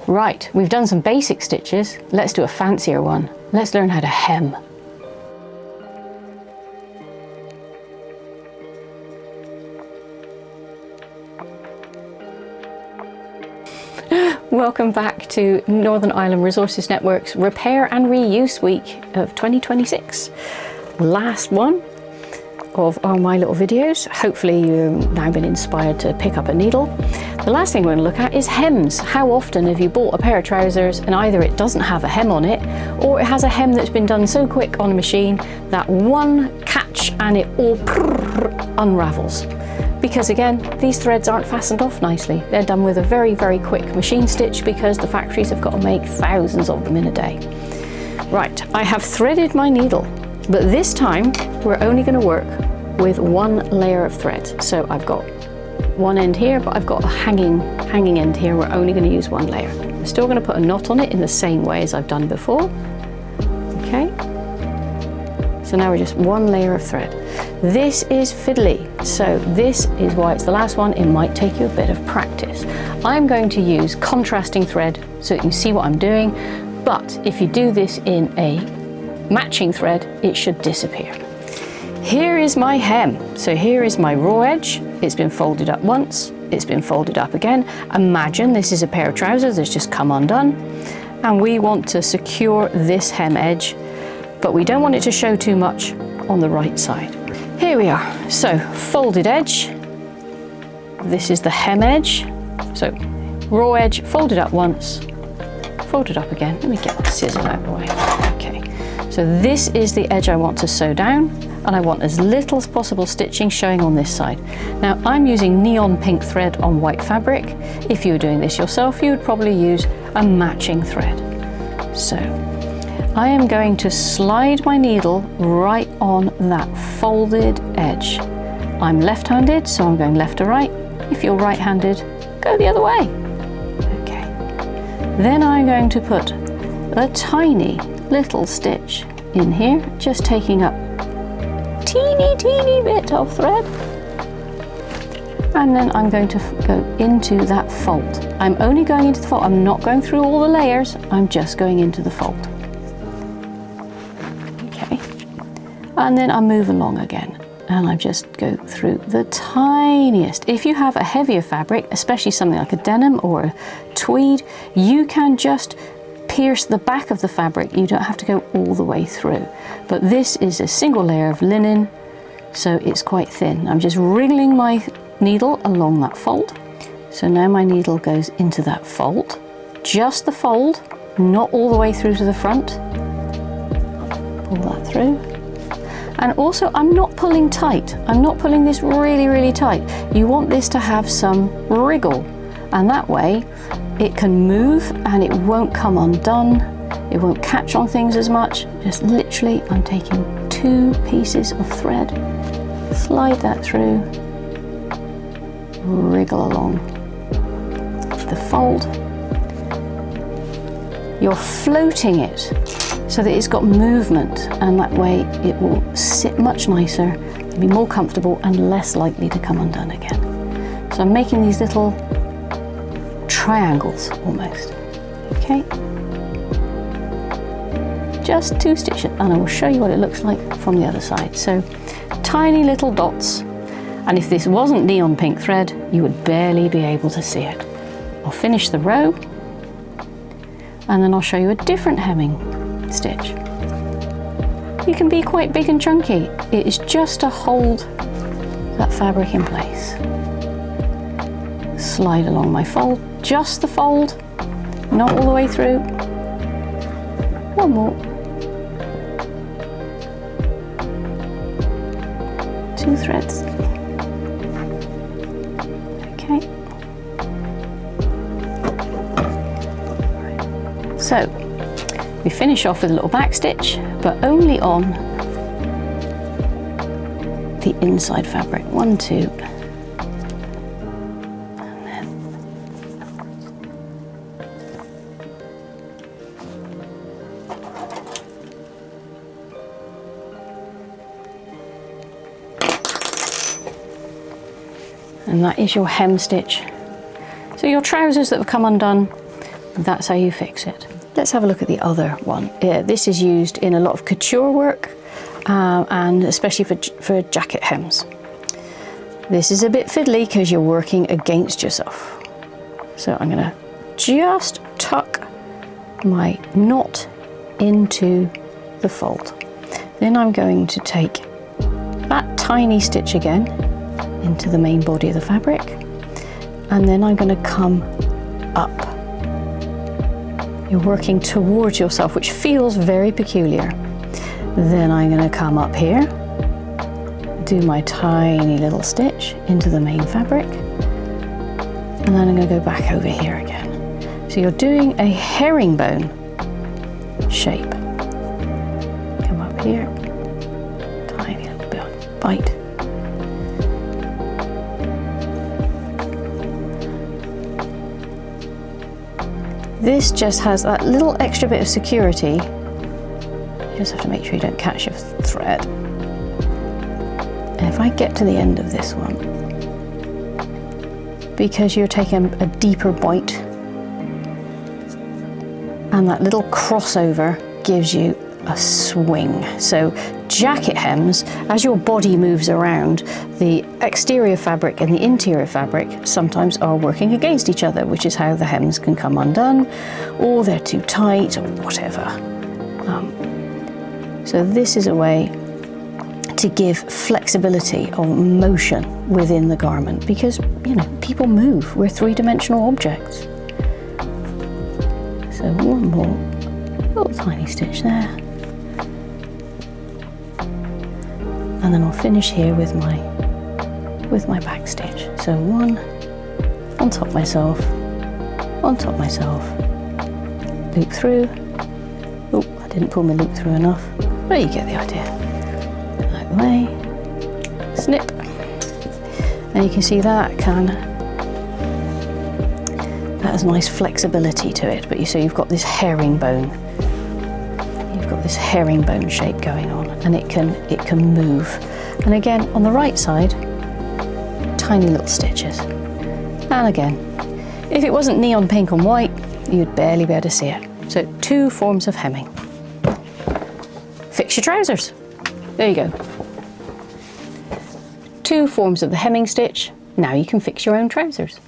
Right, we've done some basic stitches. Let's do a fancier one. Let's learn how to hem. Welcome back to Northern Ireland Resources Network's Repair and Reuse Week of 2026. Last one of my little videos. Hopefully you've now been inspired to pick up a needle. The last thing we're going to look at is hems. How often have you bought a pair of trousers and either it doesn't have a hem on it, or it has a hem that's been done so quick on a machine that one catch and it all unravels? Because again, these threads aren't fastened off nicely. They're done with a very, very quick machine stitch because the factories have got to make thousands of them in a day. Right, I have threaded my needle, but this time we're only going to work with one layer of thread. So I've got one end here, but I've got a hanging end here. We're only going to use one layer. I'm still going to put a knot on it in the same way as I've done before. Okay. So now we're just one layer of thread. This is fiddly, so this is why it's the last one. It might take you a bit of practice. I'm going to use contrasting thread so that you see what I'm doing, but if you do this in a matching thread, it should disappear. Here is my hem. So here is my raw edge. It's been folded up once, it's been folded up again. Imagine this is a pair of trousers that's just come undone, and we want to secure this hem edge, but we don't want it to show too much on the right side. Here we are. So folded edge. This is the hem edge. So raw edge, folded up once, folded up again. Let me get my scissors out of the way. Okay. So this is the edge I want to sew down, and I want as little as possible stitching showing on this side. Now I'm using neon pink thread on white fabric. If you were doing this yourself, you would probably use a matching thread. So I am going to slide my needle right on that folded edge. I'm left-handed, so I'm going left to right. If you're right-handed, go the other way. Okay. Then I'm going to put a tiny little stitch in here, just taking up teeny bit of thread. And then I'm going to go into that fold. I'm only going into the fold. I'm not going through all the layers. I'm just going into the fold. And then I move along again, and I just go through the tiniest. If you have a heavier fabric, especially something like a denim or a tweed, you can just pierce the back of the fabric. You don't have to go all the way through. But this is a single layer of linen, so it's quite thin. I'm just wriggling my needle along that fold. So now my needle goes into that fold, just the fold, not all the way through to the front. Pull that through. And also, I'm not pulling tight. I'm not pulling this really tight. You want this to have some wriggle, and that way it can move and it won't come undone. It won't catch on things as much. Just literally, I'm taking 2 pieces of thread, slide that through, wriggle along the fold. You're floating it so that it's got movement, and that way it will sit much nicer, be more comfortable and less likely to come undone again. So I'm making these little triangles almost. Okay, just 2 stitches, and I will show you what it looks like from the other side. So tiny little dots, and if this wasn't neon pink thread, you would barely be able to see it. I'll finish the row, and then I'll show you a different hemming stitch. You can be quite big and chunky. It is just to hold that fabric in place. Slide along my fold, just the fold, not all the way through. One more. 2 threads. Okay. So we finish off with a little back stitch, but only on the inside fabric. 1, 2, and then and that is your hem stitch. So your trousers that have come undone, That's how you fix it. Let's have a look at the other one. This is used in a lot of couture work and especially for jacket hems. This is a bit fiddly because you're working against yourself. So I'm going to just tuck my knot into the fold. Then I'm going to take that tiny stitch again into the main body of the fabric, and then I'm going to come up. You're working towards yourself, which feels very peculiar. Then I'm going to come up here, do my tiny little stitch into the main fabric, and then I'm going to go back over here again. So you're doing a herringbone shape. Come up here, tiny little bit, bite. This just has that little extra bit of security. You just have to make sure you don't catch your thread. And if I get to the end of this one, because you're taking a deeper bite, and that little crossover gives you a swing. So jacket hems, as your body moves around, the exterior fabric and the interior fabric sometimes are working against each other, which is how the hems can come undone, or they're too tight, or whatever. So this is a way to give flexibility of motion within the garment, because, you know, people move. We're three-dimensional objects. So one more little tiny stitch there. And then I'll finish here with my back stitch. So one on top myself, loop through. Oh, I didn't pull my loop through enough, but you get the idea. Out the way, snip, and you can see that has nice flexibility to it. But you've got this herringbone. You've got this herringbone shape going on, and it can move. And again, on the right side, tiny little stitches. And again, if it wasn't neon pink on white, you'd barely be able to see it. So 2 forms of hemming. Fix your trousers. There you go. 2 forms of the hemming stitch. Now you can fix your own trousers.